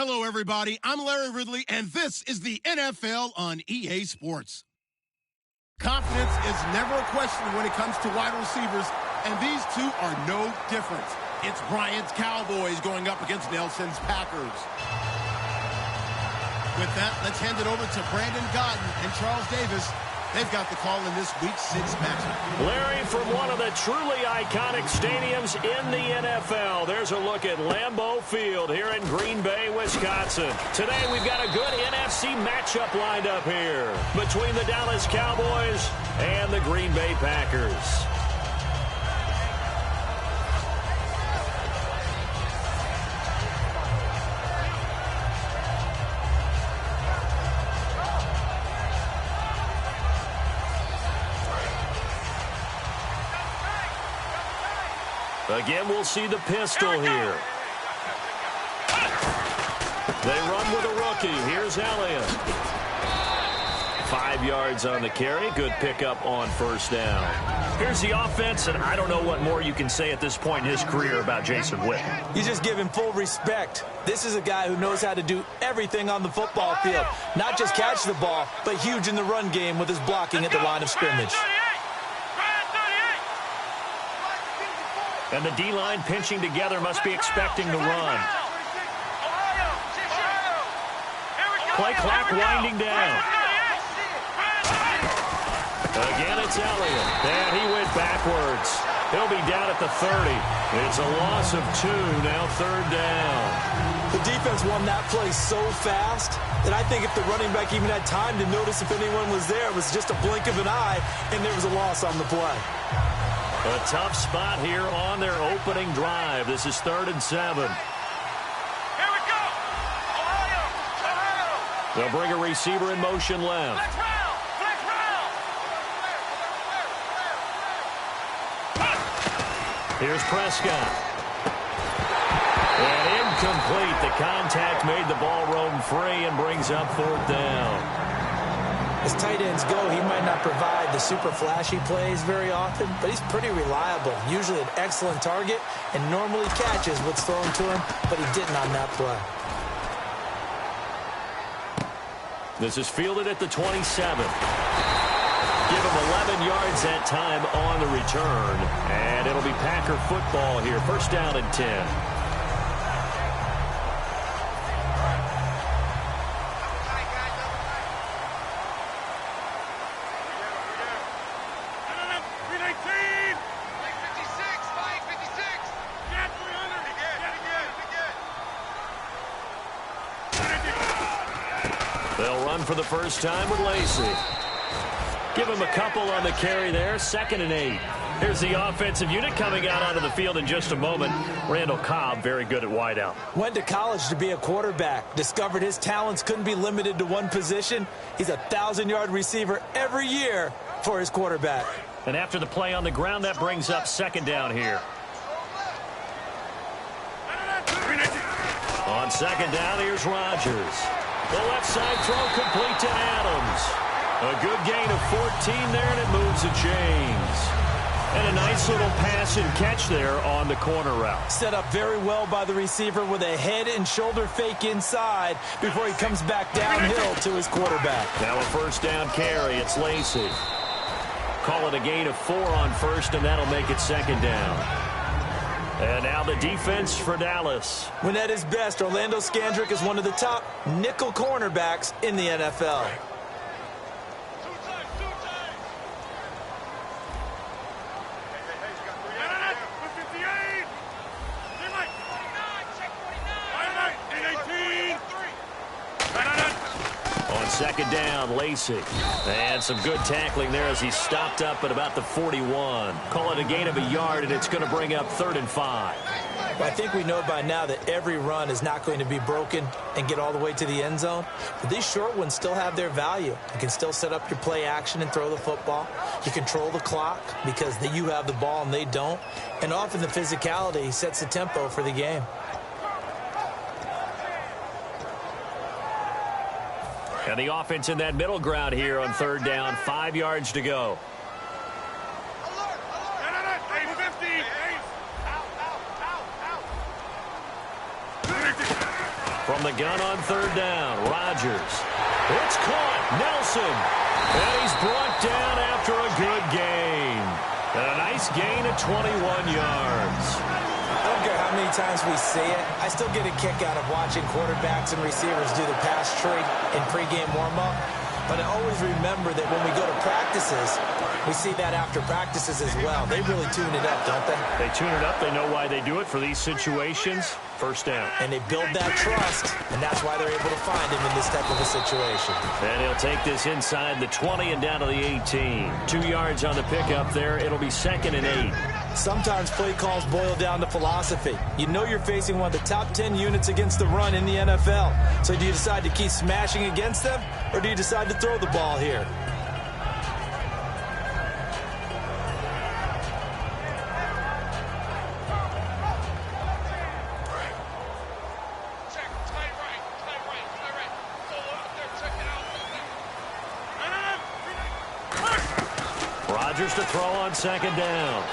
Hello, everybody. I'm Larry Ridley, and this is the NFL on EA Sports. Confidence is never a question when it comes to wide receivers, and these two are no different. It's Bryant's Cowboys going up against Nelson's Packers. With that, let's hand it over to Brandon Godden and Charles Davis. They've got the call in this Week 6 matchup. Larry, from one of the truly iconic stadiums in the NFL, there's a look at Lambeau Field here in Green Bay, Wisconsin. Today, we've got a good NFC matchup lined up here between the Dallas Cowboys and the Green Bay Packers. Again, we'll see the pistol here. They run with a rookie. Here's Elliott. 5 yards on the carry. Good pickup on first down. Here's the offense, and I don't know what more you can say at this point in his career about Jason Witten. You just give him full respect. This is a guy who knows how to do everything on the football field. Not just catch the ball, but huge in the run game with his blocking at the line of scrimmage. And the D-line pinching together must be expecting to run. Play clock winding down. Again, it's Elliott. And he went backwards. He'll be down at the 30. It's a loss of 2, now third down. The defense won that play so fast that I think if the running back even had time to notice if anyone was there, it was just a blink of an eye, and there was a loss on the play. A tough spot here on their opening drive. This is 3rd and 7. Here we go. Ohio. They'll bring a receiver in motion left. Flex round. Here's Prescott. And incomplete. The contact made the ball roam free and brings up 4th down. As tight ends go, he might not provide the super flashy plays very often, but he's pretty reliable. Usually an excellent target and normally catches what's thrown to him, but he didn't on that play. This is fielded at the 27. Give him 11 yards that time on the return, and it'll be Packer football here. 1st down and 10. They'll run for the first time with Lacey. Give him a couple on the carry there. 2nd and 8. Here's the offensive unit coming out onto the field in just a moment. Randall Cobb, very good at wideout. Went to college to be a quarterback. Discovered his talents couldn't be limited to one position. He's a 1,000-yard receiver every year for his quarterback. And after the play on the ground, that brings up 2nd down here. On 2nd down, here's Rodgers. The left side throw complete to Adams. A good gain of 14 there, and it moves the chains. And a nice little pass and catch there on the corner route. Set up very well by the receiver with a head and shoulder fake inside before he comes back downhill to his quarterback. Now a 1st down carry. It's Lacey. Call it a gain of 4 on 1st, and that'll make it 2nd down. And now the defense for Dallas. When at his best, Orlando Scandrick is one of the top nickel cornerbacks in the NFL. On 2nd down, Lacey. And some good tackling there as he stopped up at about the 41. Call it a gain of a yard, and it's going to bring up 3rd and 5. Well, I think we know by now that every run is not going to be broken and get all the way to the end zone. But these short ones still have their value. You can still set up your play action and throw the football. You control the clock because you have the ball and they don't. And often the physicality sets the tempo for the game. And the offense in that middle ground here on 3rd down. 5 yards to go. From the gun on third down, Rodgers. It's caught. Nelson. And he's brought down after a good gain. And a nice gain of 21 yards. I don't care how many times we see it. I still get a kick out of watching quarterbacks and receivers do the pass tree in pregame warm-up. But I always remember that when we go to practices, we see that after practices as well. They really tune it up, don't they? They tune it up. They know why they do it for these situations. First down. And they build that trust, and that's why they're able to find him in this type of a situation. And he'll take this inside the 20 and down to the 18. 2 yards on the pickup there. It'll be 2nd and 8. Sometimes play calls boil down to philosophy. You know you're facing one of the top 10 units against the run in the NFL. So do you decide to keep smashing against them, or do you decide to throw the ball here? Rodgers to throw on 2nd down.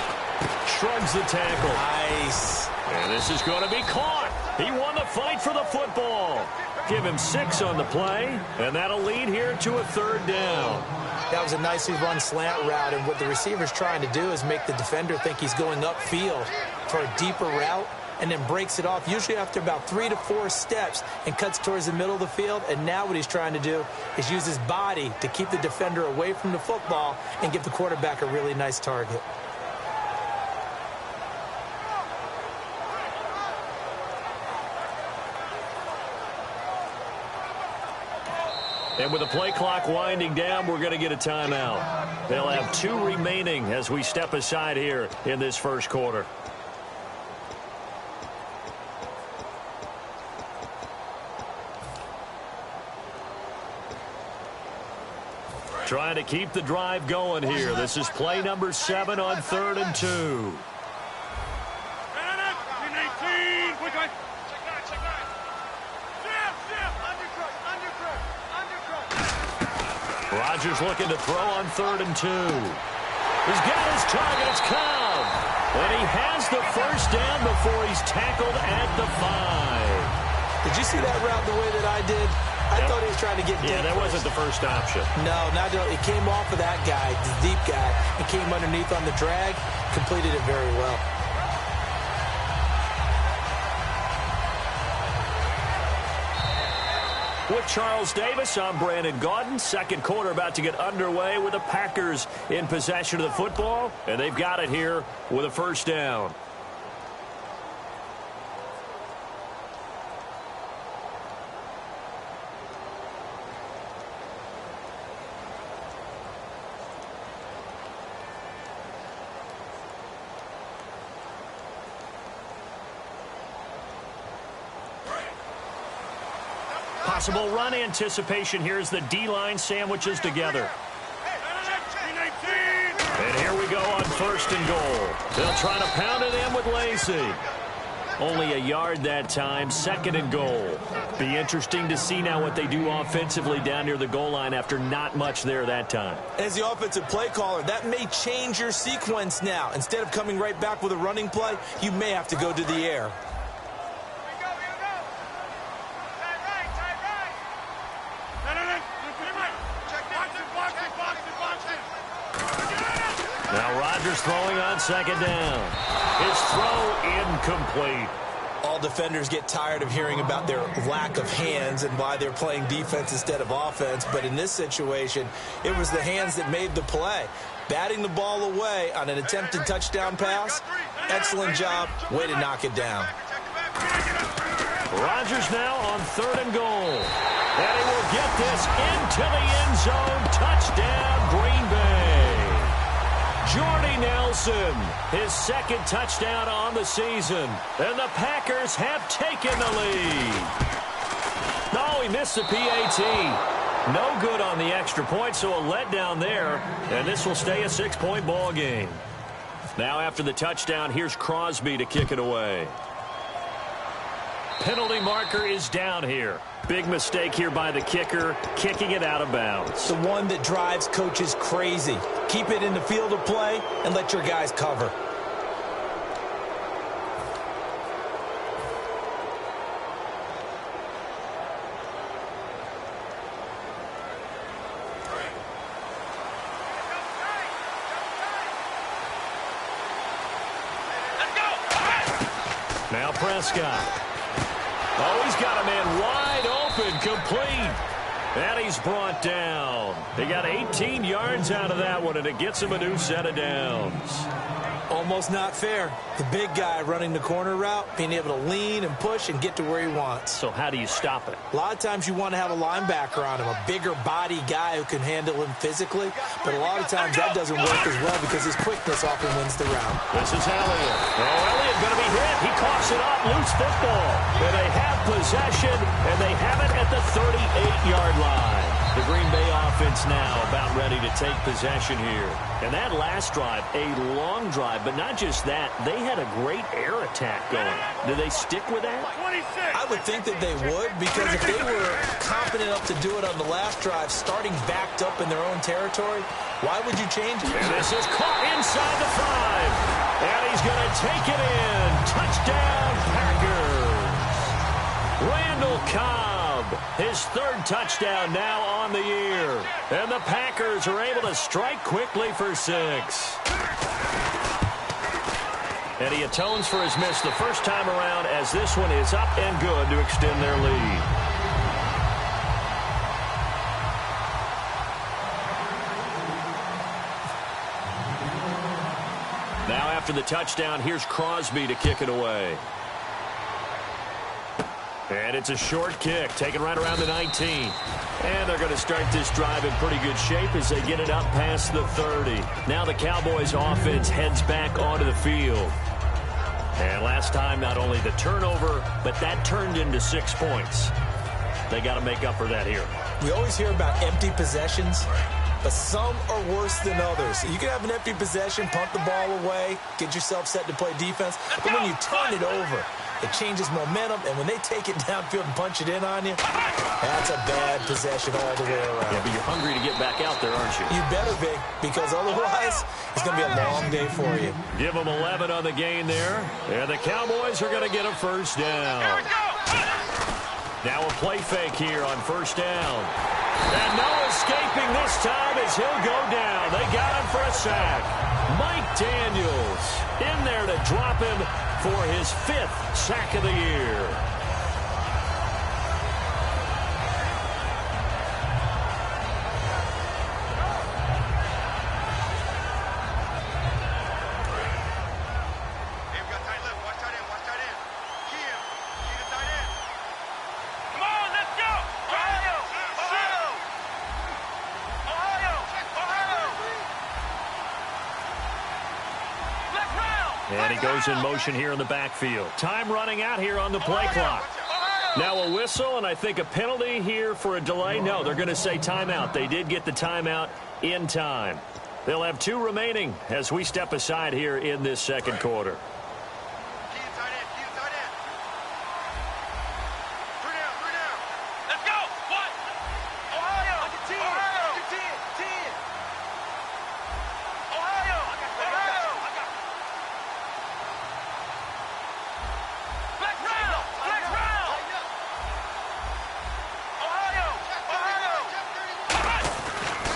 Shrugs the tackle. Nice. And this is going to be caught. He won the fight for the football. Give him 6 on the play, and that'll lead here to a 3rd down. That was a nicely run slant route, and what the receiver's trying to do is make the defender think he's going upfield for a deeper route, and then breaks it off, usually after about 3 to 4 steps, and cuts towards the middle of the field. And now what he's trying to do is use his body to keep the defender away from the football and give the quarterback a really nice target. And with the play clock winding down, we're going to get a timeout. They'll have 2 remaining as we step aside here in this first quarter. Trying to keep the drive going here. This is play number 7 on 3rd and 2. Rodgers looking to throw on 3rd and 2. He's got his target. It's Cobb. And he has the first down before he's tackled at the 5. Did you see that route the way that I did? I thought he was trying to get deep. Yeah, that wasn't the first option. No, not at all. It came off of that guy, the deep guy, and came underneath on the drag, completed it very well. With Charles Davis, I'm Brandon Gaudin. Second quarter about to get underway with the Packers in possession of the football, and they've got it here with a first down. Possible run anticipation here as the D-line sandwiches together. And here we go on 1st and goal. They'll try to pound it in with Lacey. Only a yard that time, 2nd and goal. Be interesting to see now what they do offensively down near the goal line after not much there that time. As the offensive play caller, that may change your sequence now. Instead of coming right back with a running play, you may have to go to the air. Now Rodgers throwing on 2nd down. His throw incomplete. All defenders get tired of hearing about their lack of hands and why they're playing defense instead of offense. But in this situation, it was the hands that made the play. Batting the ball away on an attempted touchdown pass. Excellent job. Way to knock it down. Rodgers now on 3rd and goal. And he will get this into the end zone. Touchdown, Green Bay. Jordy Nelson, his 2nd touchdown on the season. And the Packers have taken the lead. No, he missed the PAT. No good on the extra point, so a letdown there. And this will stay a 6-point ball game. Now after the touchdown, here's Crosby to kick it away. Penalty marker is down here. Big mistake here by the kicker, kicking it out of bounds. The one that drives coaches crazy. Keep it in the field of play and let your guys cover. Prescott. Oh, he's got a man wide open, complete. And he's brought down. He got 18 yards out of that one, and it gets him a new set of downs. Almost not fair. The big guy running the corner route, being able to lean and push and get to where he wants. So how do you stop it? A lot of times you want to have a linebacker on him, a bigger body guy who can handle him physically. But a lot of times that doesn't work as well because his quickness often wins the round. This is Elliott. Oh, Elliott going to be hit. He coughs it up. Loose football. And they have possession, and they have it at the 38-yard line. The Green Bay offense now about ready to take possession here. And that last drive, a long drive, but not just that. They had a great air attack going. Do they stick with that? I would think that they would, because if they were confident enough to do it on the last drive, starting backed up in their own territory, why would you change it? And this is caught inside the 5. And he's going to take it in. Touchdown, Packers. Randall Cobb, his third touchdown now on the year. And the Packers are able to strike quickly for 6. And he atones for his miss the first time around, as this one is up and good to extend their lead. Now after the touchdown, here's Crosby to kick it away. And it's a short kick, taken right around the 19. And they're going to start this drive in pretty good shape as they get it up past the 30. Now the Cowboys offense heads back onto the field. And last time, not only the turnover, but that turned into 6 points. They got to make up for that here. We always hear about empty possessions, but some are worse than others. You can have an empty possession, punt the ball away, get yourself set to play defense, but when you turn it over, it changes momentum, and when they take it downfield and punch it in on you, that's a bad possession all the way around. Yeah, but you're hungry to get back out there, aren't you? You better be, because otherwise it's going to be a long day for you. Give them 11 on the gain there, and the Cowboys are going to get a first down. Now a play fake here on first down. And no escaping this time as he'll go down. They got him for a sack. Mike Daniels in there to drop him for his 5th sack of the year. And he goes in motion here in the backfield. Time running out here on the play clock. Now a whistle, and I think a penalty here for a delay. No, they're going to say timeout. They did get the timeout in time. They'll have 2 remaining as we step aside here in this second quarter.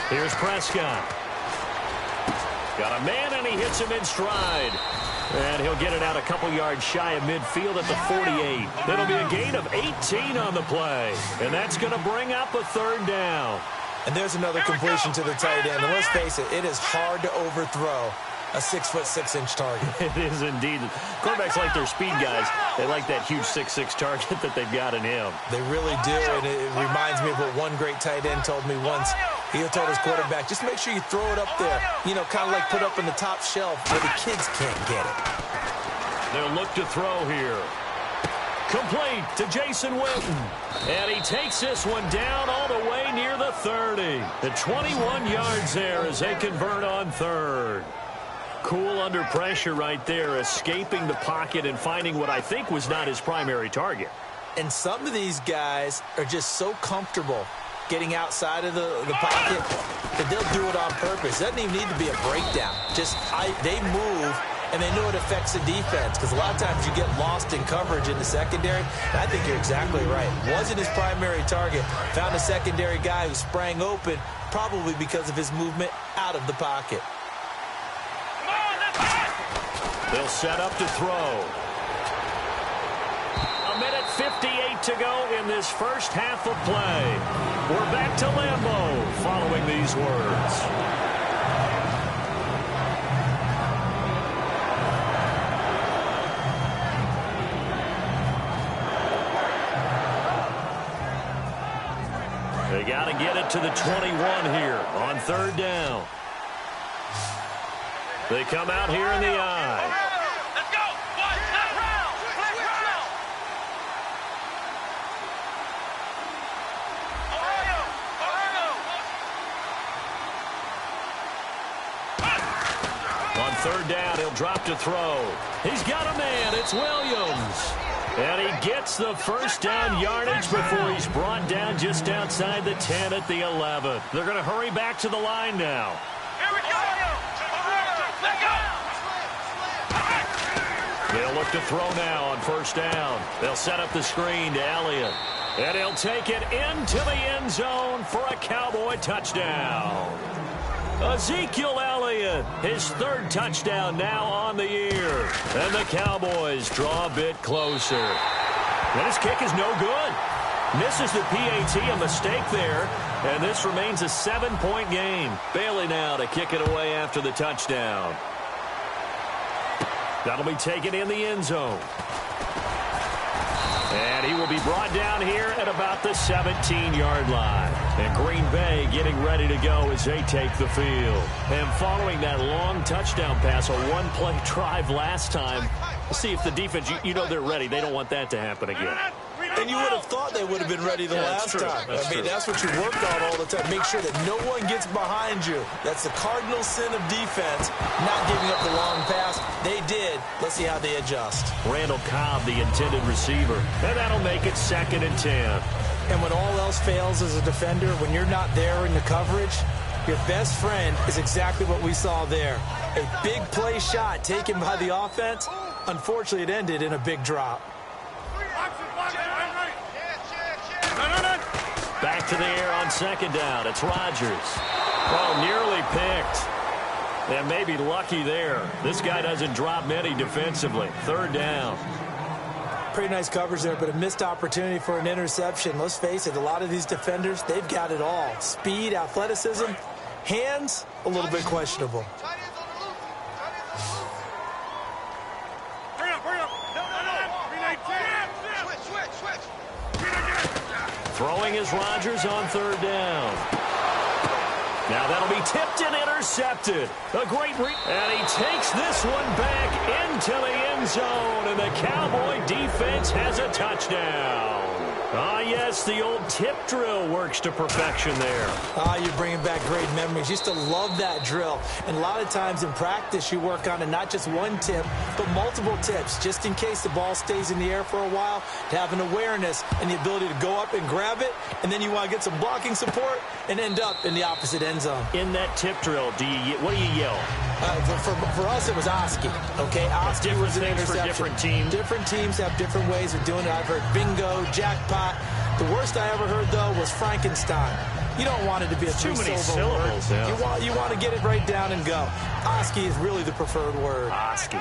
Here's Prescott. Got a man, and he hits him in stride. And he'll get it out a couple yards shy of midfield at the 48. That'll be a gain of 18 on the play. And that's going to bring up a third down. And there's another completion to the tight end. And let's face it, it is hard to overthrow a 6'6" target. It is indeed. Quarterbacks like their speed guys. They like that huge 6'6" target that they've got in him. They really do, and it reminds me of what one great tight end told me once. He told his quarterback, just make sure you throw it up there. You know, kind of like put up in the top shelf where the kids can't get it. They'll look to throw here. Complete to Jason Witten. And he takes this one down all the way near the 30. The 21 yards there as they convert on third. Cool under pressure right there, escaping the pocket and finding what I think was not his primary target. And some of these guys are just so comfortable getting outside of the pocket that they'll do it on purpose. It doesn't even need to be a breakdown. Just they move, and they know it affects the defense, because a lot of times you get lost in coverage in the secondary. And I think you're exactly right. Wasn't his primary target. Found a secondary guy who sprang open, probably because of his movement out of the pocket. They'll set up to throw. 2:58 to go in this first half of play. We're back to Lambeau following these words. They got to get it to the 21 here on third down. They come out here in the I. Let's go. On third down, he'll drop to throw. He's got a man. It's Williams. And he gets the first down yardage before he's brought down just outside the 10 at the 11. They're going to hurry back to the line now. Here we go. Let's go. They'll look to throw now on first down. They'll set up the screen to Elliott. And he'll take it into the end zone for a Cowboy touchdown. Ezekiel Elliott, his third touchdown now on the year. And the Cowboys draw a bit closer. And his kick is no good. Misses the PAT, a mistake there. And this remains a 7-point game. Bailey now to kick it away after the touchdown. That'll be taken in the end zone. And he will be brought down here at about the 17-yard line. And Green Bay getting ready to go as they take the field. And following that long touchdown pass, a one-play drive last time, we'll see if the defense, you know they're ready. They don't want that to happen again. And you would have thought they would have been ready the last time. That's what you worked on all the time. Make sure that no one gets behind you. That's the cardinal sin of defense, not giving up the long pass. They did. Let's see how they adjust. Randall Cobb, the intended receiver. And that'll make it 2nd and 10. And when all else fails as a defender, when you're not there in the coverage, your best friend is exactly what we saw there. A big play shot taken by the offense. Unfortunately, it ended in a big drop. Back to the air on second down. It's Rodgers. Oh, nearly picked. And maybe lucky there. This guy doesn't drop many defensively. Third down. Pretty nice coverage there, but a missed opportunity for an interception. Let's face it, a lot of these defenders, they've got it all. Speed, athleticism, hands, a little bit questionable. Throwing is Rodgers on third down. Now that'll be tipped and intercepted. A great and he takes this one back into the end zone, and the Cowboy defense has a touchdown. Ah, yes, the old tip drill works to perfection there. Ah, you're bringing back great memories. Used to love that drill. And a lot of times in practice, you work on it, not just one tip, but multiple tips, just in case the ball stays in the air for a while, to have an awareness and the ability to go up and grab it, and then you want to get some blocking support and end up in the opposite end zone. In that tip drill, what do you yell? For us, it was Oski. Okay, Oski was an interception. For different teams. Different teams have different ways of doing it. I've heard bingo, jackpot. The worst I ever heard, though, was Frankenstein. You don't want it to be a three-syllable word. Yeah. You want to get it right down and go. Oski is really the preferred word. Oski.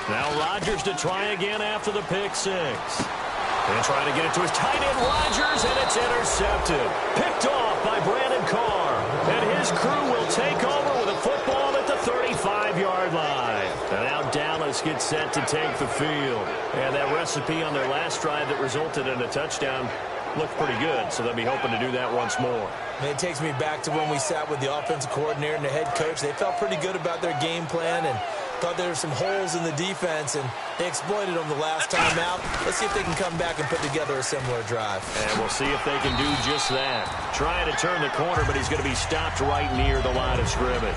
Now Rodgers to try again after the pick six. And trying to get it to his tight end, Rodgers, and it's intercepted. Picked off by Brandon Carr. And his crew will take over with a football at the 35-yard line. And now Dallas gets set to take the field. And that recipe on their last drive that resulted in a touchdown looked pretty good, so they'll be hoping to do that once more. And it takes me back to when we sat with the offensive coordinator and the head coach. They felt pretty good about their game plan and thought there were some holes in the defense, and they exploited them the last time out. Let's see if they can come back and put together a similar drive. And we'll see if they can do just that. Trying to turn the corner, but he's going to be stopped right near the line of scrimmage.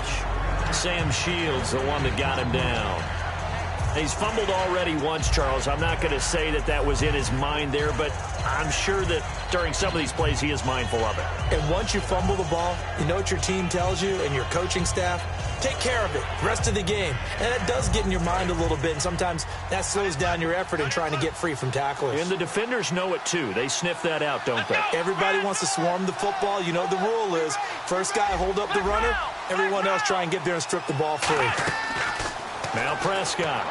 Sam Shields, the one that got him down. He's fumbled already once, Charles. I'm not going to say that was in his mind there, but I'm sure that during some of these plays, he is mindful of it. And once you fumble the ball, you know what your team tells you and your coaching staff? Take care of it. Rest of the game. And that does get in your mind a little bit, and sometimes that slows down your effort in trying to get free from tacklers. And the defenders know it, too. They sniff that out, don't they? Everybody wants to swarm the football. You know the rule is first guy hold up the runner, everyone else try and get there and strip the ball free. Now Prescott.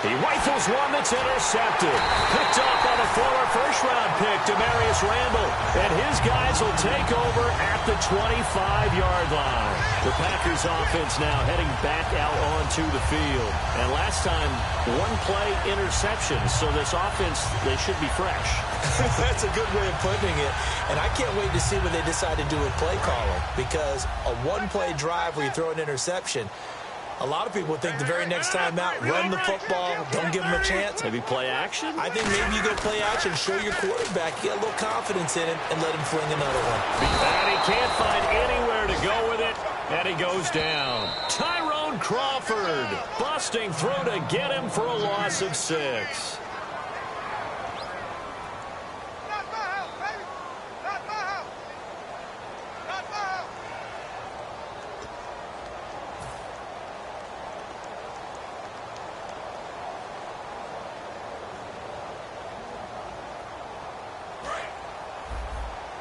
He rifles one that's intercepted. Picked off on a former first-round pick, Demarius Randall. And his guys will take over at the 25-yard line. The Packers offense now heading back out onto the field. And last time, one-play interception. So this offense, they should be fresh. That's a good way of putting it. And I can't wait to see what they decide to do with play calling. Because a one-play drive where you throw an interception, a lot of people think the very next time out, run the football, don't give them a chance. Maybe play action? I think maybe you go play action, show your quarterback, get a little confidence in it, and let him fling another one. And he can't find anywhere to go with it, and he goes down. Tyrone Crawford busting through to get him for a loss of 6.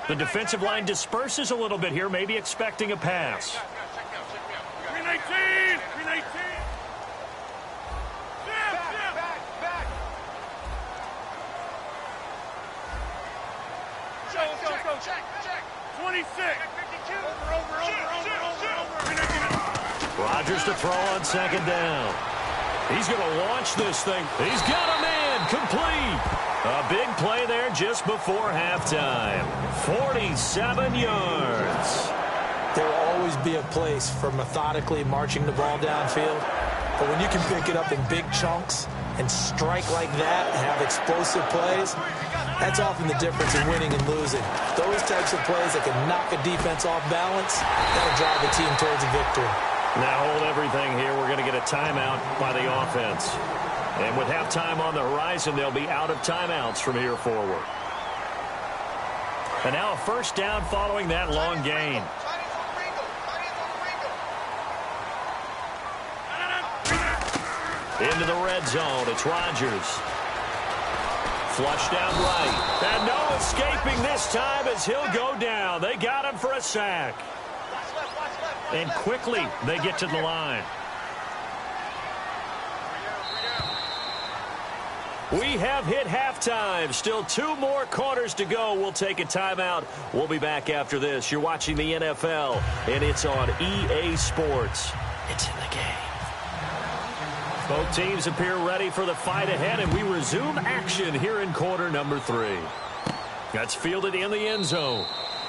The defensive line disperses a little bit here, maybe expecting a pass. 319! 319! Back! Go! Check! 26! Over! Rodgers to throw on second down. He's going to launch this thing. He's got a man complete. A big play there just before halftime. 47 yards. There will always be a place for methodically marching the ball downfield. But when you can pick it up in big chunks and strike like that and have explosive plays, that's often the difference in winning and losing. Those types of plays that can knock a defense off balance, that'll drive the team towards a victory. Now hold everything here. We're going to get a timeout by the offense. And with halftime on the horizon, they'll be out of timeouts from here forward. And now a first down following that long gain. Into the red zone. It's Rodgers. Flush down right. And no escaping this time as he'll go down. They got him for a sack. And quickly they get to the line. We have hit halftime. Still 2 more quarters to go. We'll take a timeout. We'll be back after this. You're watching the NFL, and it's on EA Sports. It's in the game. Both teams appear ready for the fight ahead, and we resume action here in quarter number 3. That's fielded in the end zone.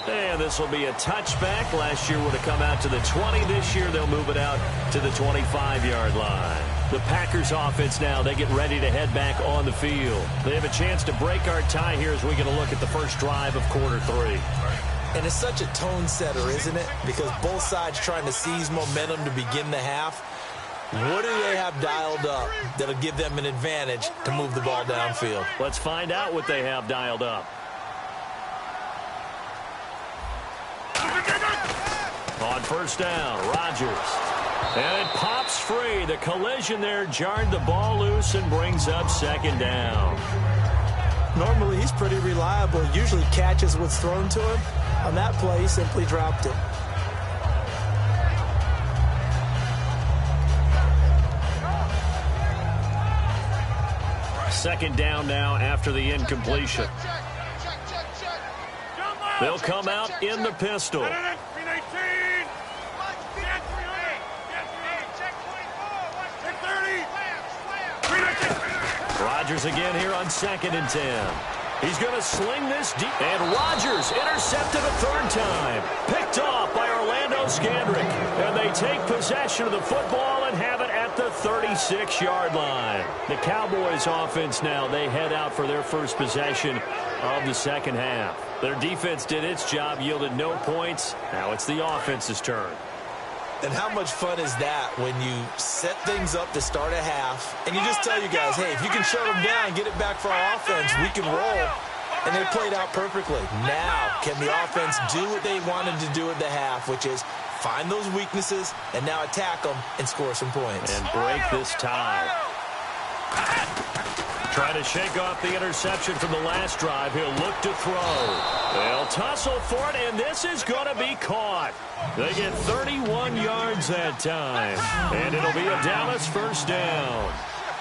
And this will be a touchback. Last year would have come out to the 20. This year they'll move it out to the 25-yard line. The Packers offense now, they get ready to head back on the field. They have a chance to break our tie here as we get a look at the first drive of quarter 3. And it's such a tone setter, isn't it? Because both sides trying to seize momentum to begin the half. What do they have dialed up that'll give them an advantage to move the ball downfield? Let's find out what they have dialed up. On first down, Rodgers. And it pops free. The collision there jarred the ball loose and brings up second down. Normally, he's pretty reliable. Usually catches what's thrown to him. On that play, he simply dropped it. Second down now after the incompletion. They'll come out in the pistol. Rodgers again here on 2nd and 10. He's going to sling this deep. And Rodgers intercepted a 3rd time. Picked off by Orlando Scandrick. And they take possession of the football and have it at the 36-yard line. The Cowboys offense now, they head out for their first possession of the second half. Their defense did its job, yielded no points. Now it's the offense's turn. And how much fun is that when you set things up to start a half and you just tell you guys, hey, if you can shut them down, get it back for our offense, we can roll. and they played out perfectly. Now, can the offense do what they wanted to do at the half, which is find those weaknesses and now attack them and score some points? And break this tie. Trying to shake off the interception from the last drive. He'll look to throw. They'll tussle for it, and this is going to be caught. They get 31 yards that time, and it'll be a Dallas first down.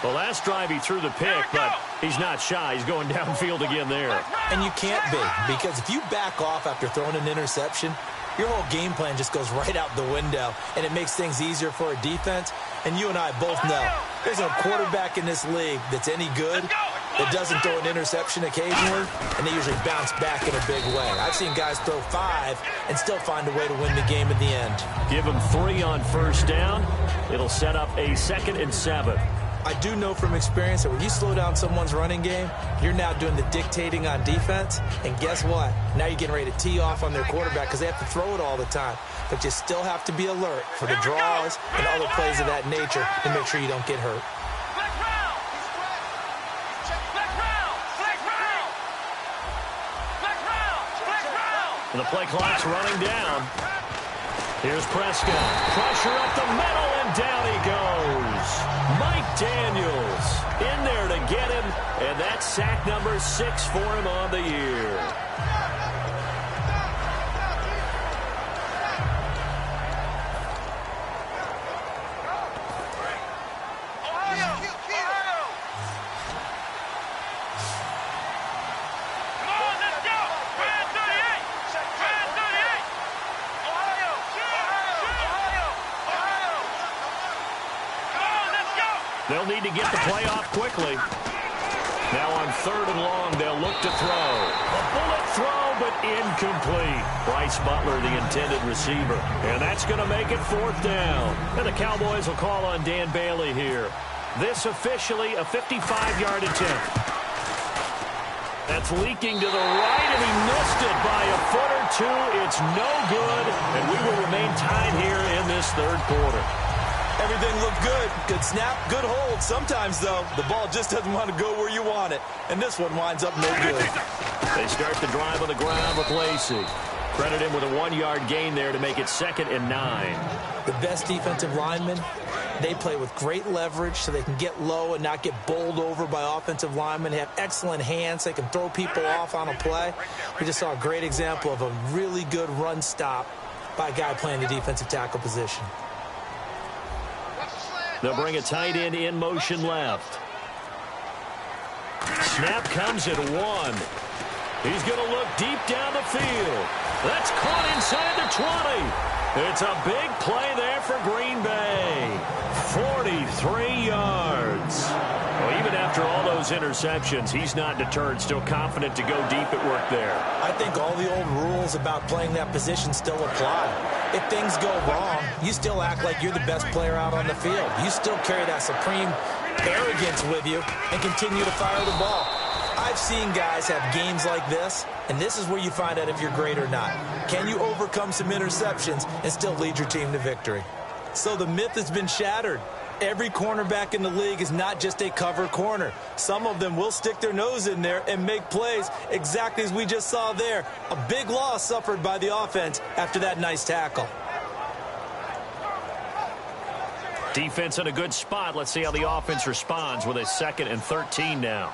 The last drive he threw the pick, but he's not shy. He's going downfield again there. And you can't be, because if you back off after throwing an interception, your whole game plan just goes right out the window, and it makes things easier for a defense. And you and I both know there's no quarterback in this league that's any good that doesn't throw an interception occasionally, and they usually bounce back in a big way. I've seen guys throw 5 and still find a way to win the game at the end. Give him 3 on first down. It'll set up a 2nd and 7. I do know from experience that when you slow down someone's running game, you're now doing the dictating on defense. And guess what? Now you're getting ready to tee off on their quarterback because they have to throw it all the time. But you still have to be alert for the draws and other plays of that nature to make sure you don't get hurt. And the play clock's running down. Here's Prescott. Pressure up the middle, and down he goes. Mike Daniels in there to get him, and that's sack number 6 for him on the year. They'll need to get the play off quickly. Now on 3rd and long, they'll look to throw. A bullet throw, but incomplete. Bryce Butler, the intended receiver. And that's going to make it 4th down. And the Cowboys will call on Dan Bailey here. This officially a 55-yard attempt. That's leaking to the right, and he missed it by a foot or 2. It's no good, and we will remain tied here in this 3rd quarter. Everything looked good. Good snap, good hold. Sometimes, though, the ball just doesn't want to go where you want it. And this one winds up no good. They start the drive on the ground with Lacey. Credit him with a 1-yard gain there to make it 2nd and 9. The best defensive linemen, they play with great leverage so they can get low and not get bowled over by offensive linemen. They have excellent hands. They can throw people off on a play. We just saw a great example of a really good run stop by a guy playing the defensive tackle position. They'll bring a tight end in motion left. Snap comes at 1. He's going to look deep down the field. That's caught inside the 20. It's a big play there for Green Bay. 43 yards. Well, even after all those interceptions, he's not deterred, still confident to go deep at work there. I think all the old rules about playing that position still apply. If things go wrong, you still act like you're the best player out on the field. You still carry that supreme arrogance with you and continue to fire the ball. I've seen guys have games like this, and this is where you find out if you're great or not. Can you overcome some interceptions and still lead your team to victory? So the myth has been shattered. Every cornerback in the league is not just a cover corner. Some of them will stick their nose in there and make plays exactly as we just saw there. A big loss suffered by the offense after that nice tackle. Defense in a good spot. Let's see how the offense responds with a 2nd and 13 now.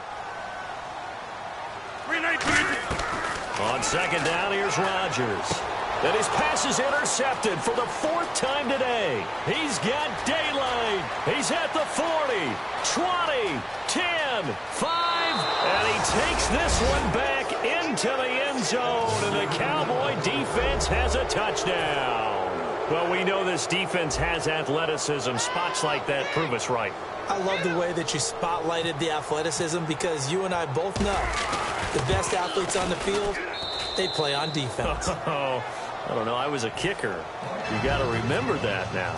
On 2nd down, here's Rodgers. And his pass is intercepted for the 4th time today. He's got daylight. He's at the 40, 20, 10, 5, and he takes this one back into the end zone, and the Cowboy defense has a touchdown. Well, we know this defense has athleticism. Spots like that prove us right. I love the way that you spotlighted the athleticism because you and I both know the best athletes on the field, they play on defense. I don't know. I was a kicker. You got to remember that now.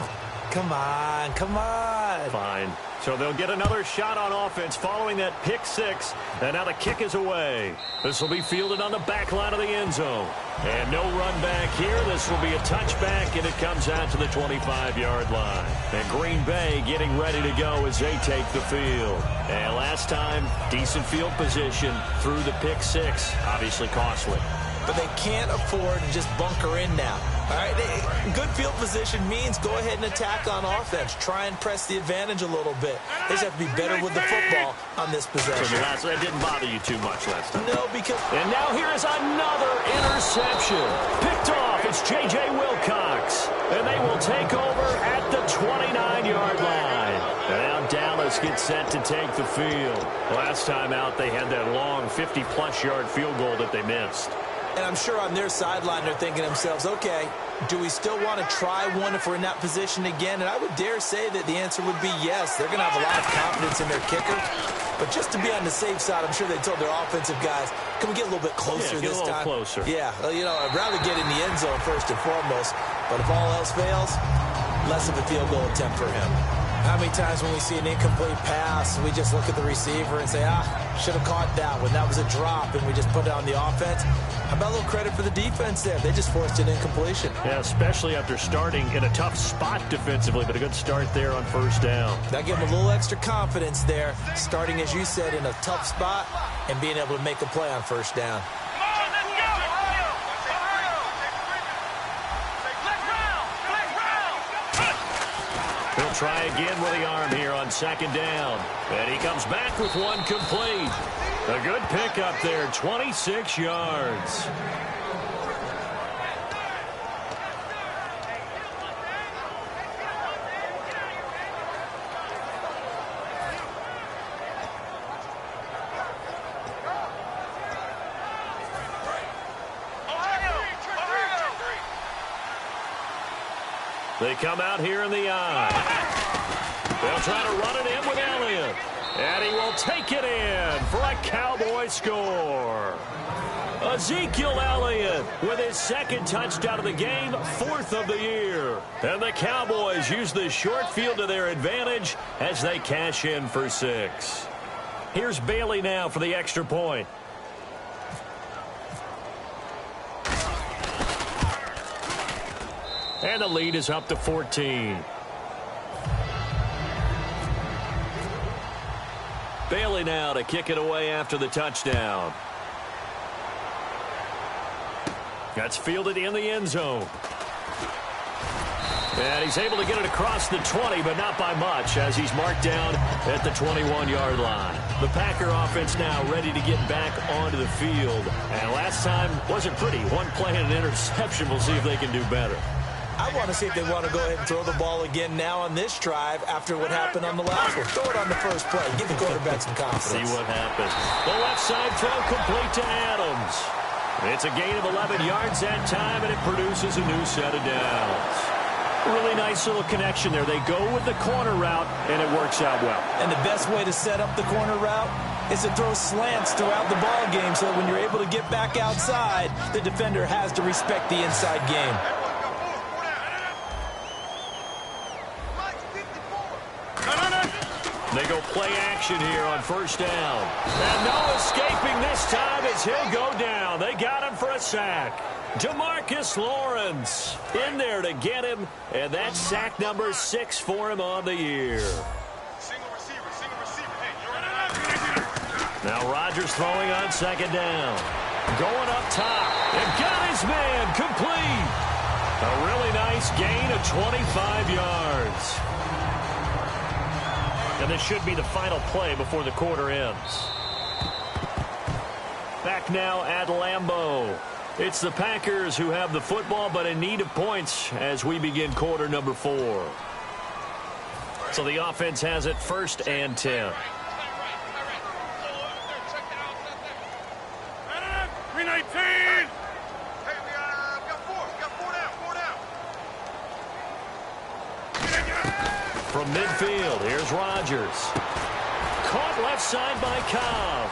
Come on, come on. Fine. So they'll get another shot on offense following that pick six. And now the kick is away. This will be fielded on the back line of the end zone. And no run back here. This will be a touchback, and it comes out to the 25-yard line. And Green Bay getting ready to go as they take the field. And last time, decent field position through the pick six. Obviously costly. But they can't afford to just bunker in now. All right, good field position means go ahead and attack on offense. Try and press the advantage a little bit. They just have to be better with the football on this possession. So that didn't bother you too much last time. No, because... And now here is another interception. Picked off. It's J.J. Wilcox. And they will take over at the 29-yard line. And now Dallas gets set to take the field. Last time out, they had that long 50-plus yard field goal that they missed. And I'm sure on their sideline they're thinking to themselves, okay, do we still want to try one if we're in that position again? And I would dare say that the answer would be yes. They're going to have a lot of confidence in their kicker. But just to be on the safe side, I'm sure they told their offensive guys, can we get a little bit closer this time? Closer. Yeah, you know, I'd rather get in the end zone first and foremost. But if all else fails, less of a field goal attempt for him. How many times when we see an incomplete pass, we just look at the receiver and say, should have caught that one. That was a drop, and we just put it on the offense. How about a little credit for the defense there? They just forced an incompletion. Yeah, especially after starting in a tough spot defensively, but a good start there on first down. That gave them a little extra confidence there, starting, as you said, in a tough spot and being able to make a play on first down. He'll try again with the arm here on second down. And he comes back with one complete. A good pickup there, 26 yards. They come out here in the eye. They'll try to run it in with Elliott. And he will take it in for a Cowboy score. Ezekiel Elliott with his second touchdown of the game, fourth of the year. And the Cowboys use the short field to their advantage as they cash in for 6. Here's Bailey now for the extra point. And the lead is up to 14. Bailey now to kick it away after the touchdown. That's fielded in the end zone. And he's able to get it across the 20, but not by much, as he's marked down at the 21-yard line. The Packer offense now ready to get back onto the field. And last time wasn't pretty. One play and an interception. We'll see if they can do better. I want to see if they want to go ahead and throw the ball again now on this drive after what happened on the last one. Throw it on the first play. Give the quarterback some confidence. See what happens. The left side throw complete to Adams. It's a gain of 11 yards that time, and it produces a new set of downs. Really nice little connection there. They go with the corner route, and it works out well. And the best way to set up the corner route is to throw slants throughout the ball game so that when you're able to get back outside, the defender has to respect the inside game. They go play action here on first down. And no escaping this time as he'll go down. They got him for a sack. DeMarcus Lawrence in there to get him. And that's sack number 6 for him on the year. Single receiver. Hey, now Rodgers throwing on second down. Going up top. And got his man complete. A really nice gain of 25 yards. And this should be the final play before the quarter ends. Back now at Lambeau. It's the Packers who have the football, but in need of points as we begin quarter number 4. So the offense has it 1st and 10. 319. Hey, we got 4 down. From midfield, here's Rodgers. Caught left side by Cobb.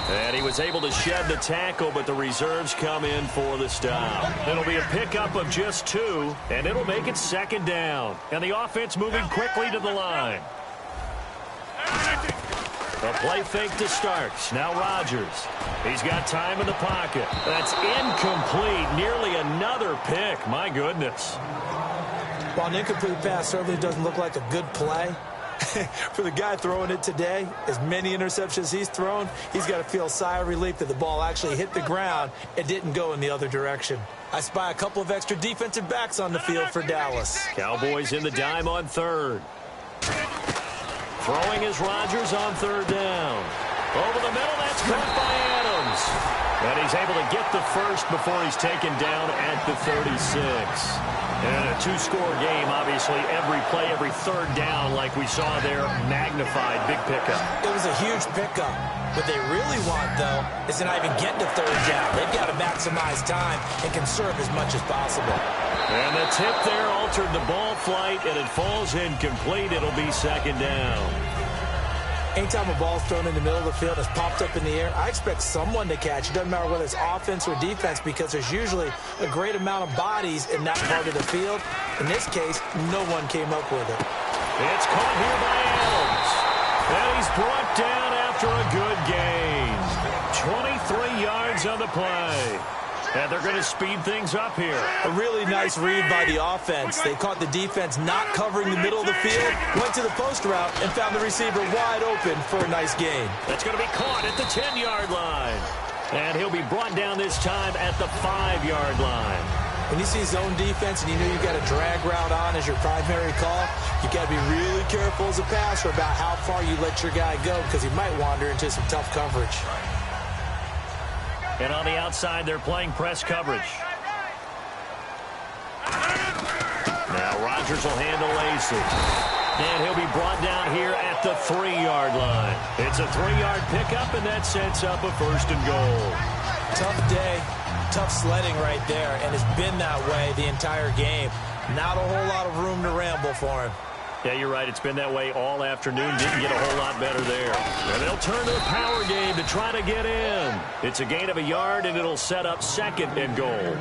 And he was able to shed the tackle, but the reserves come in for the stop. It'll be a pickup of just 2, and it'll make it 2nd down. And the offense moving quickly to the line. A play fake to Starks. Now Rodgers. He's got time in the pocket. That's incomplete. Nearly another pick. My goodness. While an incomplete pass certainly doesn't look like a good play, for the guy throwing it today, as many interceptions he's thrown, he's got to feel a sigh of relief that the ball actually hit the ground and didn't go in the other direction. I spy a couple of extra defensive backs on the field for Dallas. Cowboys in the dime on 3rd. Throwing is Rodgers on 3rd down. Over the middle, that's caught by Adams. And he's able to get the first before he's taken down at the 36. And a 2-score game, obviously, every play, every 3rd down, like we saw there, magnified, big pickup. It was a huge pickup. What they really want, though, is to not even get to 3rd down. They've got to maximize time and conserve as much as possible. And the tip there altered the ball flight, and it falls incomplete. It'll be 2nd down. Anytime a ball's thrown in the middle of the field and it's popped up in the air, I expect someone to catch. It doesn't matter whether it's offense or defense, because there's usually a great amount of bodies in that part of the field. In this case, no one came up with it. It's caught here by Adams. And he's brought down after a good gain. 23 yards on the play. And they're going to speed things up here. A really nice read by the offense. They caught the defense not covering the middle of the field, went to the post route, and found the receiver wide open for a nice gain. That's going to be caught at the 10-yard line. And he'll be brought down this time at the 5-yard line. When you see zone defense and you know you've got a drag route on as your primary call, you've got to be really careful as a passer about how far you let your guy go, because he might wander into some tough coverage. And on the outside, they're playing press coverage. Now Rodgers will handle Lacey. And he'll be brought down here at the 3-yard line. It's a 3-yard pickup, and that sets up a 1st and goal. Tough day, tough sledding right there, and it's been that way the entire game. Not a whole lot of room to ramble for him. Yeah, you're right. It's been that way all afternoon. Didn't get a whole lot better there. And they'll turn to a power game to try to get in. It's a gain of a yard, and it'll set up 2nd and goal.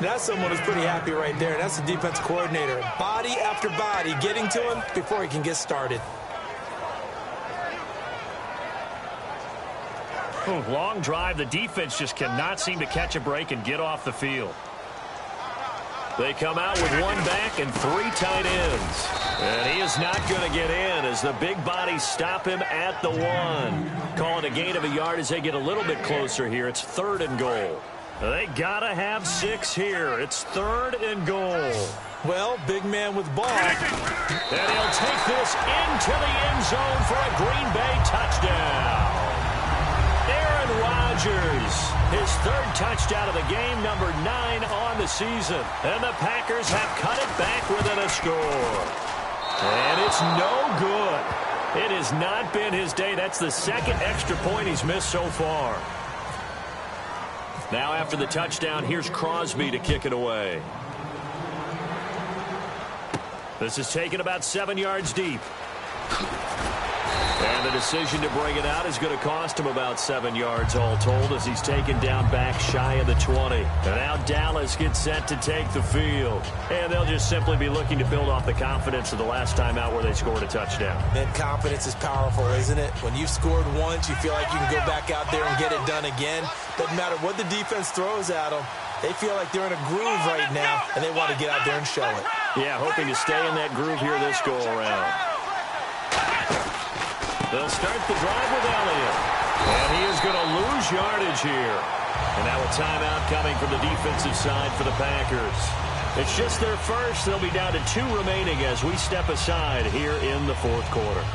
That's someone who's pretty happy right there. That's the defense coordinator. Body after body getting to him before he can get started. Long drive. The defense just cannot seem to catch a break and get off the field. They come out with 1 back and 3 tight ends. And he is not going to get in as the big bodies stop him at the 1. Calling a gain of a yard as they get a little bit closer here. It's 3rd and goal. They got to have 6 here. It's 3rd and goal. Well, big man with ball. And he'll take this into the end zone for a Green Bay touchdown. Aaron Rodgers, his 3rd touchdown of the game, number 9 on the season. And the Packers have cut it back within a score. And it's no good. It has not been his day. That's the 2nd extra point he's missed so far. Now after the touchdown, here's Crosby to kick it away. This is taken about 7 yards deep. And the decision to bring it out is going to cost him about 7 yards all told as he's taken down back shy of the 20. And now Dallas gets set to take the field. And they'll just simply be looking to build off the confidence of the last time out where they scored a touchdown. That confidence is powerful, isn't it? When you've scored once, you feel like you can go back out there and get it done again. Doesn't matter what the defense throws at them. They feel like they're in a groove right now, and they want to get out there and show it. Yeah, hoping to stay in that groove here this go-around. They'll start the drive with Elliott. And he is going to lose yardage here. And now a timeout coming from the defensive side for the Packers. It's just their first. They'll be down to 2 remaining as we step aside here in the 4th quarter.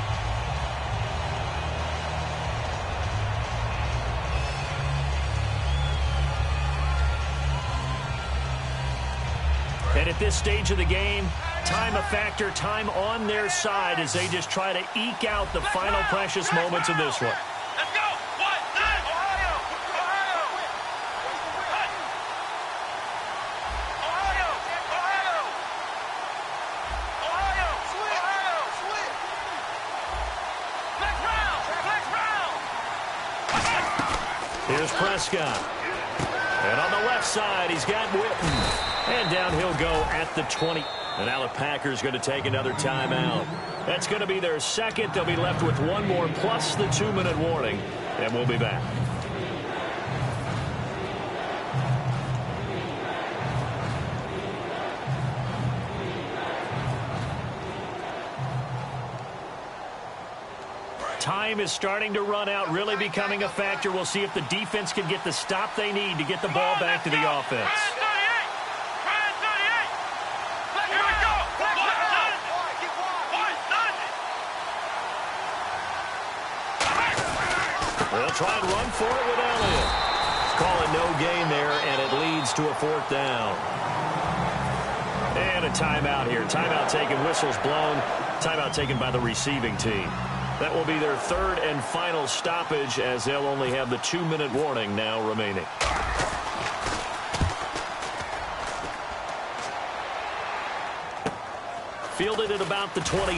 And at this stage of the game, time a factor, time on their side as they just try to eke out the final precious moments of this one. Let's go! Ohio! Next round! Here's Prescott. And on the left side, he's got Witten. And down he'll go at the 20. And now the Packers going to take another timeout. That's going to be their second. They'll be left with one more plus the 2-minute warning. And we'll be back. Time is starting to run out, really becoming a factor. We'll see if the defense can get the stop they need to get the ball back to the offense. They'll try and run for it with Elliott. Call it no gain there, and it leads to a 4th down. And a timeout here. Timeout taken, whistles blown. Timeout taken by the receiving team. That will be their 3rd and final stoppage, as they'll only have the 2-minute warning now remaining. Fielded at about the 28.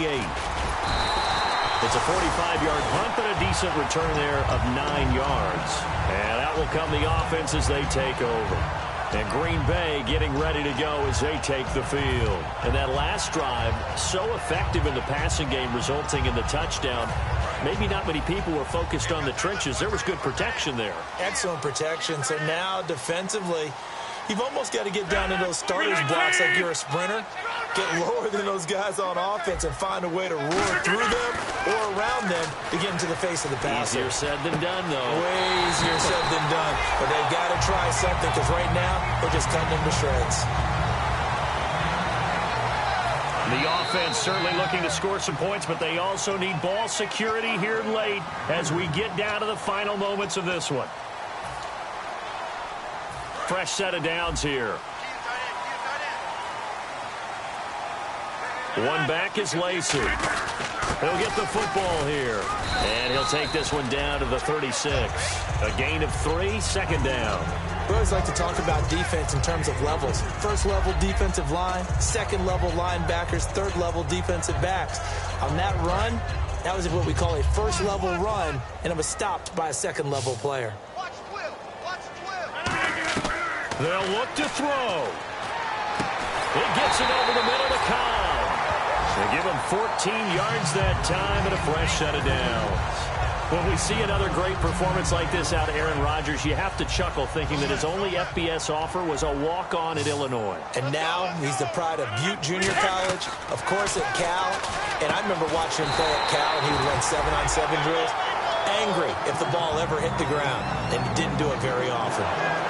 It's a 45-yard punt, but a decent return there of 9 yards. And that will come the offense as they take over. And Green Bay getting ready to go as they take the field. And that last drive, so effective in the passing game, resulting in the touchdown. Maybe not many people were focused on the trenches. There was good protection there. Excellent protection. So now defensively, you've almost got to get down to those starters blocks like you're a sprinter. Get lower than those guys on offense and find a way to roar through them or around them to get into the face of the passer. Easier said than done, though. Way easier said than done. But they've got to try something, because right now they're just cutting them to shreds. The offense certainly looking to score some points, but they also need ball security here late as we get down to the final moments of this one. Fresh set of downs here. One back is Lacey. He'll get the football here. And he'll take this one down to the 36. A gain of 3, 2nd down. We always like to talk about defense in terms of levels. First level defensive line, second level linebackers, third level defensive backs. On that run, that was what we call a first level run, and it was stopped by a second level player. They'll look to throw. He gets it over the middle to Cobb. They give him 14 yards that time and a fresh set of downs. When we see another great performance like this out of Aaron Rodgers, you have to chuckle thinking that his only FBS offer was a walk-on at Illinois. And now he's the pride of Butte Junior College, of course at Cal. And I remember watching him play at Cal, and he would run 7-on-7 drills. Angry if the ball ever hit the ground, and he didn't do it very often.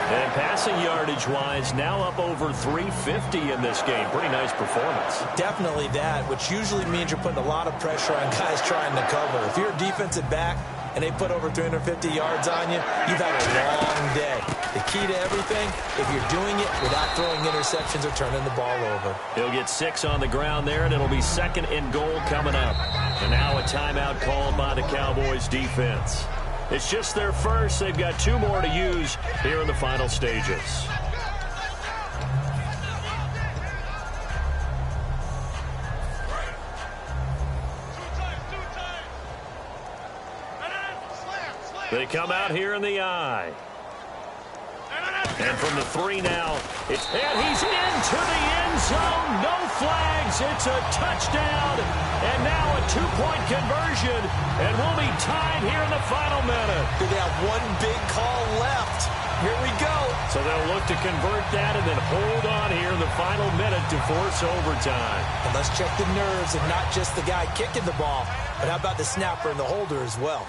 And passing yardage-wise, now up over 350 in this game. Pretty nice performance. Definitely that, which usually means you're putting a lot of pressure on guys trying to cover. If you're a defensive back and they put over 350 yards on you, you've had a long day. The key to everything, if you're doing it without throwing interceptions or turning the ball over. He'll get 6 on the ground there, and it'll be 2nd and goal coming up. And now a timeout called by the Cowboys defense. It's just their first. They've got 2 more to use here in the final stages. They come out here in the I. And from the 3 now, and he's into the end zone. No flags. It's a touchdown. And now a 2-point conversion. And we'll be tied here in the final minute. They have one big call left. Here we go. So they'll look to convert that and then hold on here in the final minute to force overtime. And let's check the nerves of not just the guy kicking the ball, but how about the snapper and the holder as well.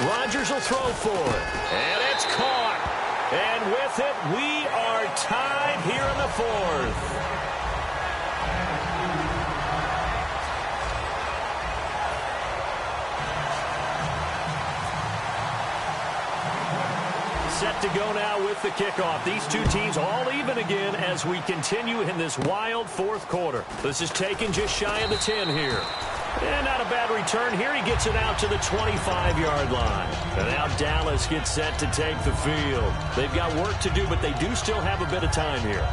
Rodgers will throw for it. And it's caught. And with it, we are tied here in the 4th. Set to go now with the kickoff. These 2 teams all even again as we continue in this wild 4th quarter. This is taken just shy of the 10 here. And not a bad return here. He gets it out to the 25-yard line. And now Dallas gets set to take the field. They've got work to do, but they do still have a bit of time here.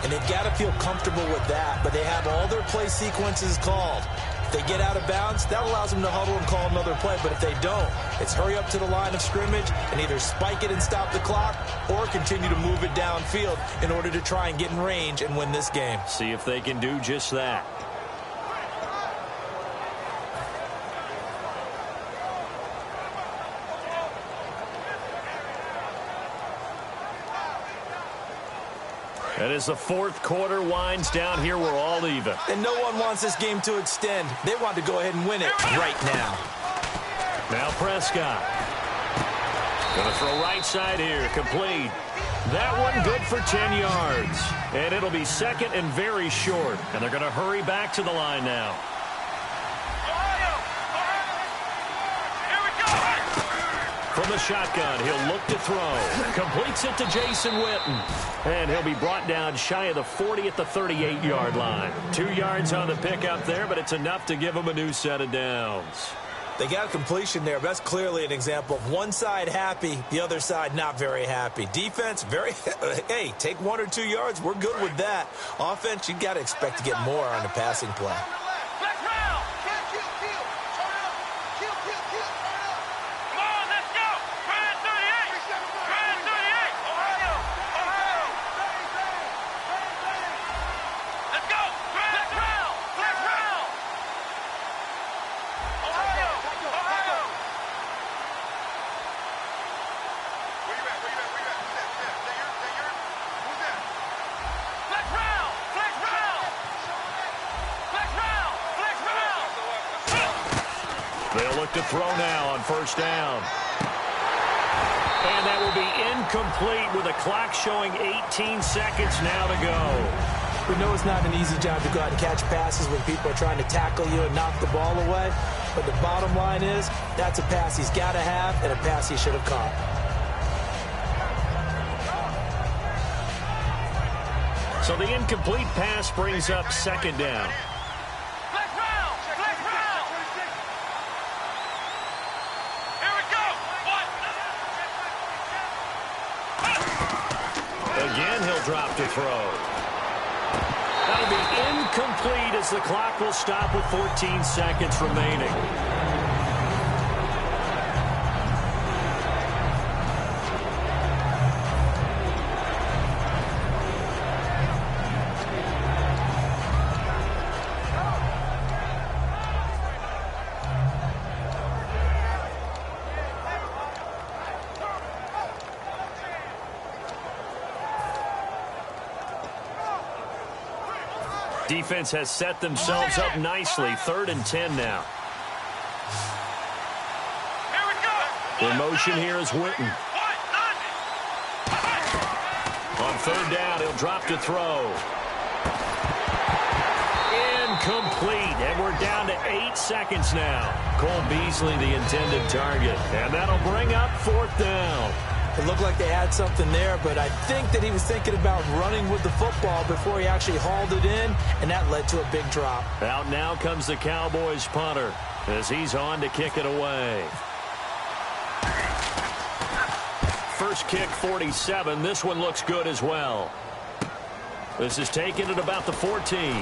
And they've got to feel comfortable with that, but they have all their play sequences called. If they get out of bounds, that allows them to huddle and call another play. But if they don't, it's hurry up to the line of scrimmage and either spike it and stop the clock or continue to move it downfield in order to try and get in range and win this game. See if they can do just that. And as the fourth quarter winds down here, we're all even. And no one wants this game to extend. They want to go ahead and win it right now. Now Prescott. Going to throw right side here. Complete. That one good for 10 yards. And it'll be second and very short. And they're going to hurry back to the line now. From the shotgun, he'll look to throw. Completes it to Jason Witten. And he'll be brought down shy of the 40 at the 38-yard line. 2 yards on the pickup there, but it's enough to give him a new set of downs. They got a completion there, but that's clearly an example of one side happy, the other side not very happy. Defense, very, hey, take 1 or 2 yards. We're good with that. Offense, you got to expect to get more on the passing play. They'll look to throw now on first down. And that will be incomplete with the clock showing 18 seconds now to go. We know it's not an easy job to go out and catch passes when people are trying to tackle you and knock the ball away. But the bottom line is, that's a pass he's got to have and a pass he should have caught. So the incomplete pass brings up second down. Again, he'll drop to throw. That'll be incomplete as the clock will stop with 14 seconds remaining. Defense has set themselves up nicely. 3rd and 10 now. In motion here is Witten. On 3rd down, he'll drop to throw. Incomplete, and we're down to 8 seconds now. Cole Beasley, the intended target. And that'll bring up 4th down. It looked like they had something there, but I think that he was thinking about running with the football before he actually hauled it in, and that led to a big drop. Out now comes the Cowboys punter as he's on to kick it away. First kick, 47. This one looks good as well. This is taken at about the 14. And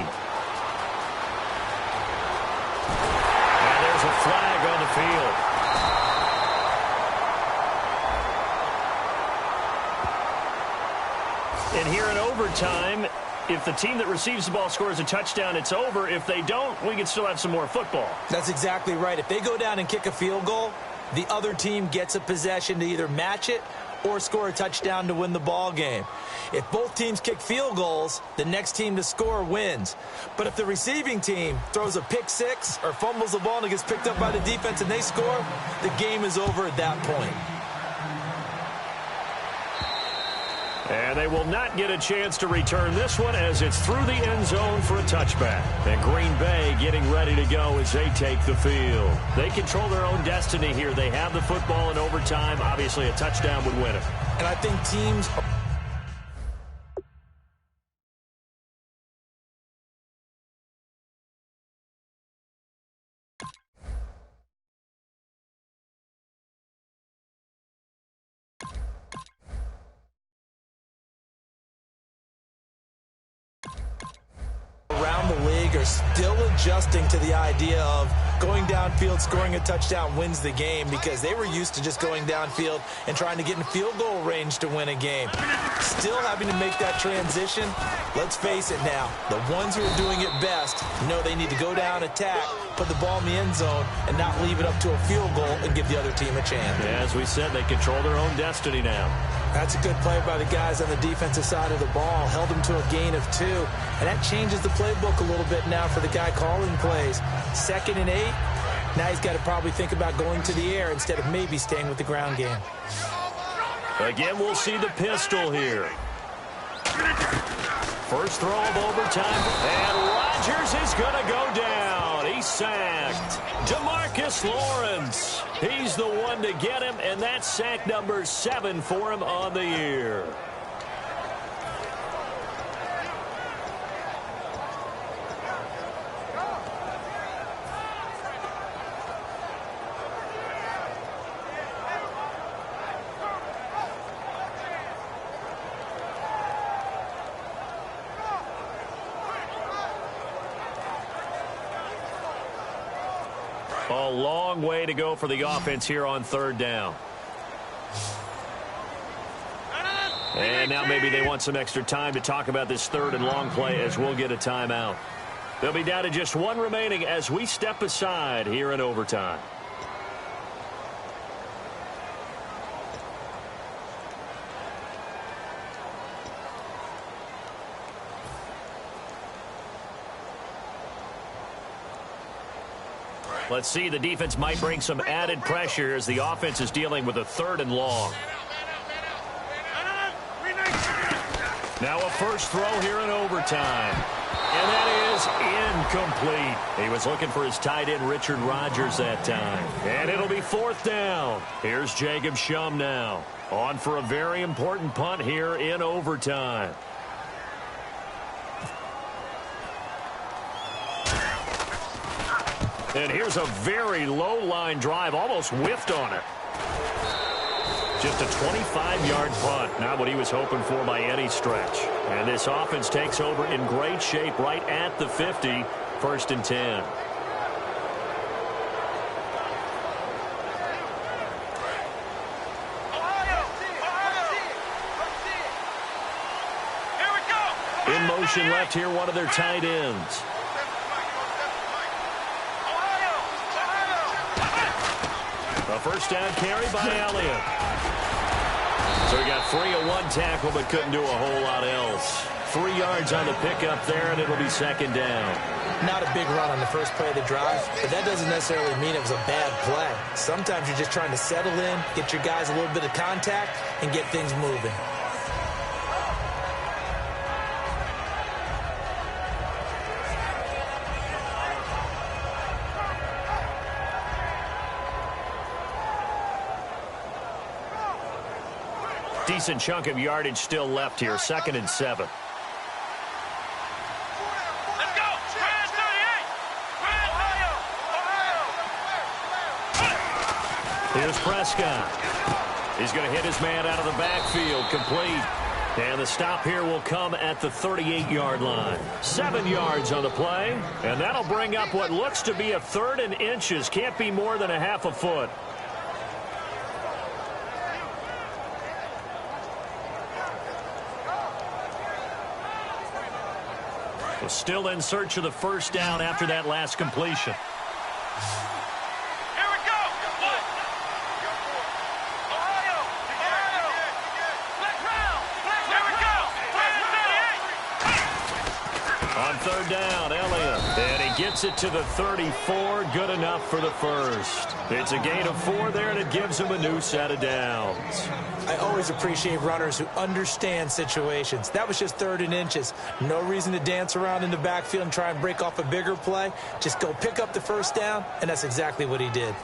there's a flag on the field. And here in overtime, if the team that receives the ball scores a touchdown, it's over. If they don't, we can still have some more football. That's exactly right. If they go down and kick a field goal, the other team gets a possession to either match it or score a touchdown to win the ball game. If both teams kick field goals, the next team to score wins. But if the receiving team throws a pick six or fumbles the ball and it gets picked up by the defense and they score, the game is over at that point. And they will not get a chance to return this one as it's through the end zone for a touchback. And Green Bay getting ready to go as they take the field. They control their own destiny here. They have the football in overtime. Obviously, a touchdown would win it. And I think teams are still adjusting to the idea of going downfield, scoring a touchdown wins the game, because they were used to just going downfield and trying to get in field goal range to win a game. Still having to make that transition. Let's face it now, the ones who are doing it best know they need to go down, attack, put the ball in the end zone, and not leave it up to a field goal and give the other team a chance. Yeah, as we said, they control their own destiny now. That's a good play by the guys on the defensive side of the ball. Held them to a gain of 2. And that changes the playbook a little bit now for the guy calling plays. 2nd and 8. Now he's got to probably think about going to the air instead of maybe staying with the ground game. Again, we'll see the pistol here. First throw of overtime. And Rodgers is going to go down. He's sacked. DeMarcus Lawrence. He's the one to get him, and that's sack number 7 for him on the year. A long way to go for the offense here on 3rd down. And now maybe they want some extra time to talk about this 3rd and long play, as we'll get a timeout. They'll be down to just 1 remaining as we step aside here in overtime. Let's see, the defense might bring some added pressure as the offense is dealing with a 3rd and long. Now a first throw here in overtime. And that is incomplete. He was looking for his tight end, Richard Rodgers, that time. And it'll be 4th down. Here's Jacob Shum now. On for a very important punt here in overtime. And here's a very low line drive, almost whiffed on it. Just a 25-yard punt, not what he was hoping for by any stretch. And this offense takes over in great shape right at the 50, 1st and 10. In motion left here, one of their tight ends. A first down carry by Elliott. So he got free of 1 tackle, but couldn't do a whole lot else. 3 yards on the pickup there, and it'll be 2nd down. Not a big run on the first play of the drive, but that doesn't necessarily mean it was a bad play. Sometimes you're just trying to settle in, get your guys a little bit of contact, and get things moving. Decent chunk of yardage still left here. 2nd and 7. Let's go! Trans 38! Trans Ohio! Here's Prescott. He's going to hit his man out of the backfield. Complete. And the stop here will come at the 38-yard line. 7 yards on the play. And that'll bring up what looks to be a 3rd and inches. Can't be more than a half a foot. Still in search of the first down after that last completion. Here we go! Ohio! Black round! Here we go! 38! On 3rd down, Elliott. And he gets it to the 34. Good enough for the first. It's a gain of 4 there, and it gives him a new set of downs. I always appreciate runners who understand situations. That was just 3rd and inches. No reason to dance around in the backfield and try and break off a bigger play. Just go pick up the first down, and that's exactly what he did.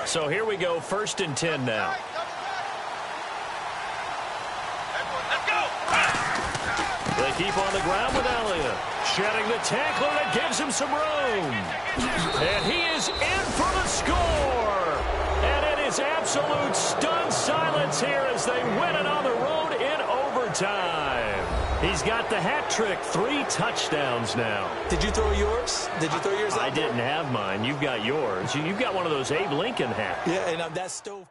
So here we go, 1st and 10 now. Let's go! They keep on the ground with Elliott. Shedding the tackler that gives him some room. And he is in for the score. And it is absolutely Absolute stunned silence here as they win it on the road in overtime. He's got the hat trick, 3 touchdowns now. Did you throw yours? Did you throw yours out I didn't have mine. You've got yours. You've got one of those Abe Lincoln hats. Yeah, and that's still...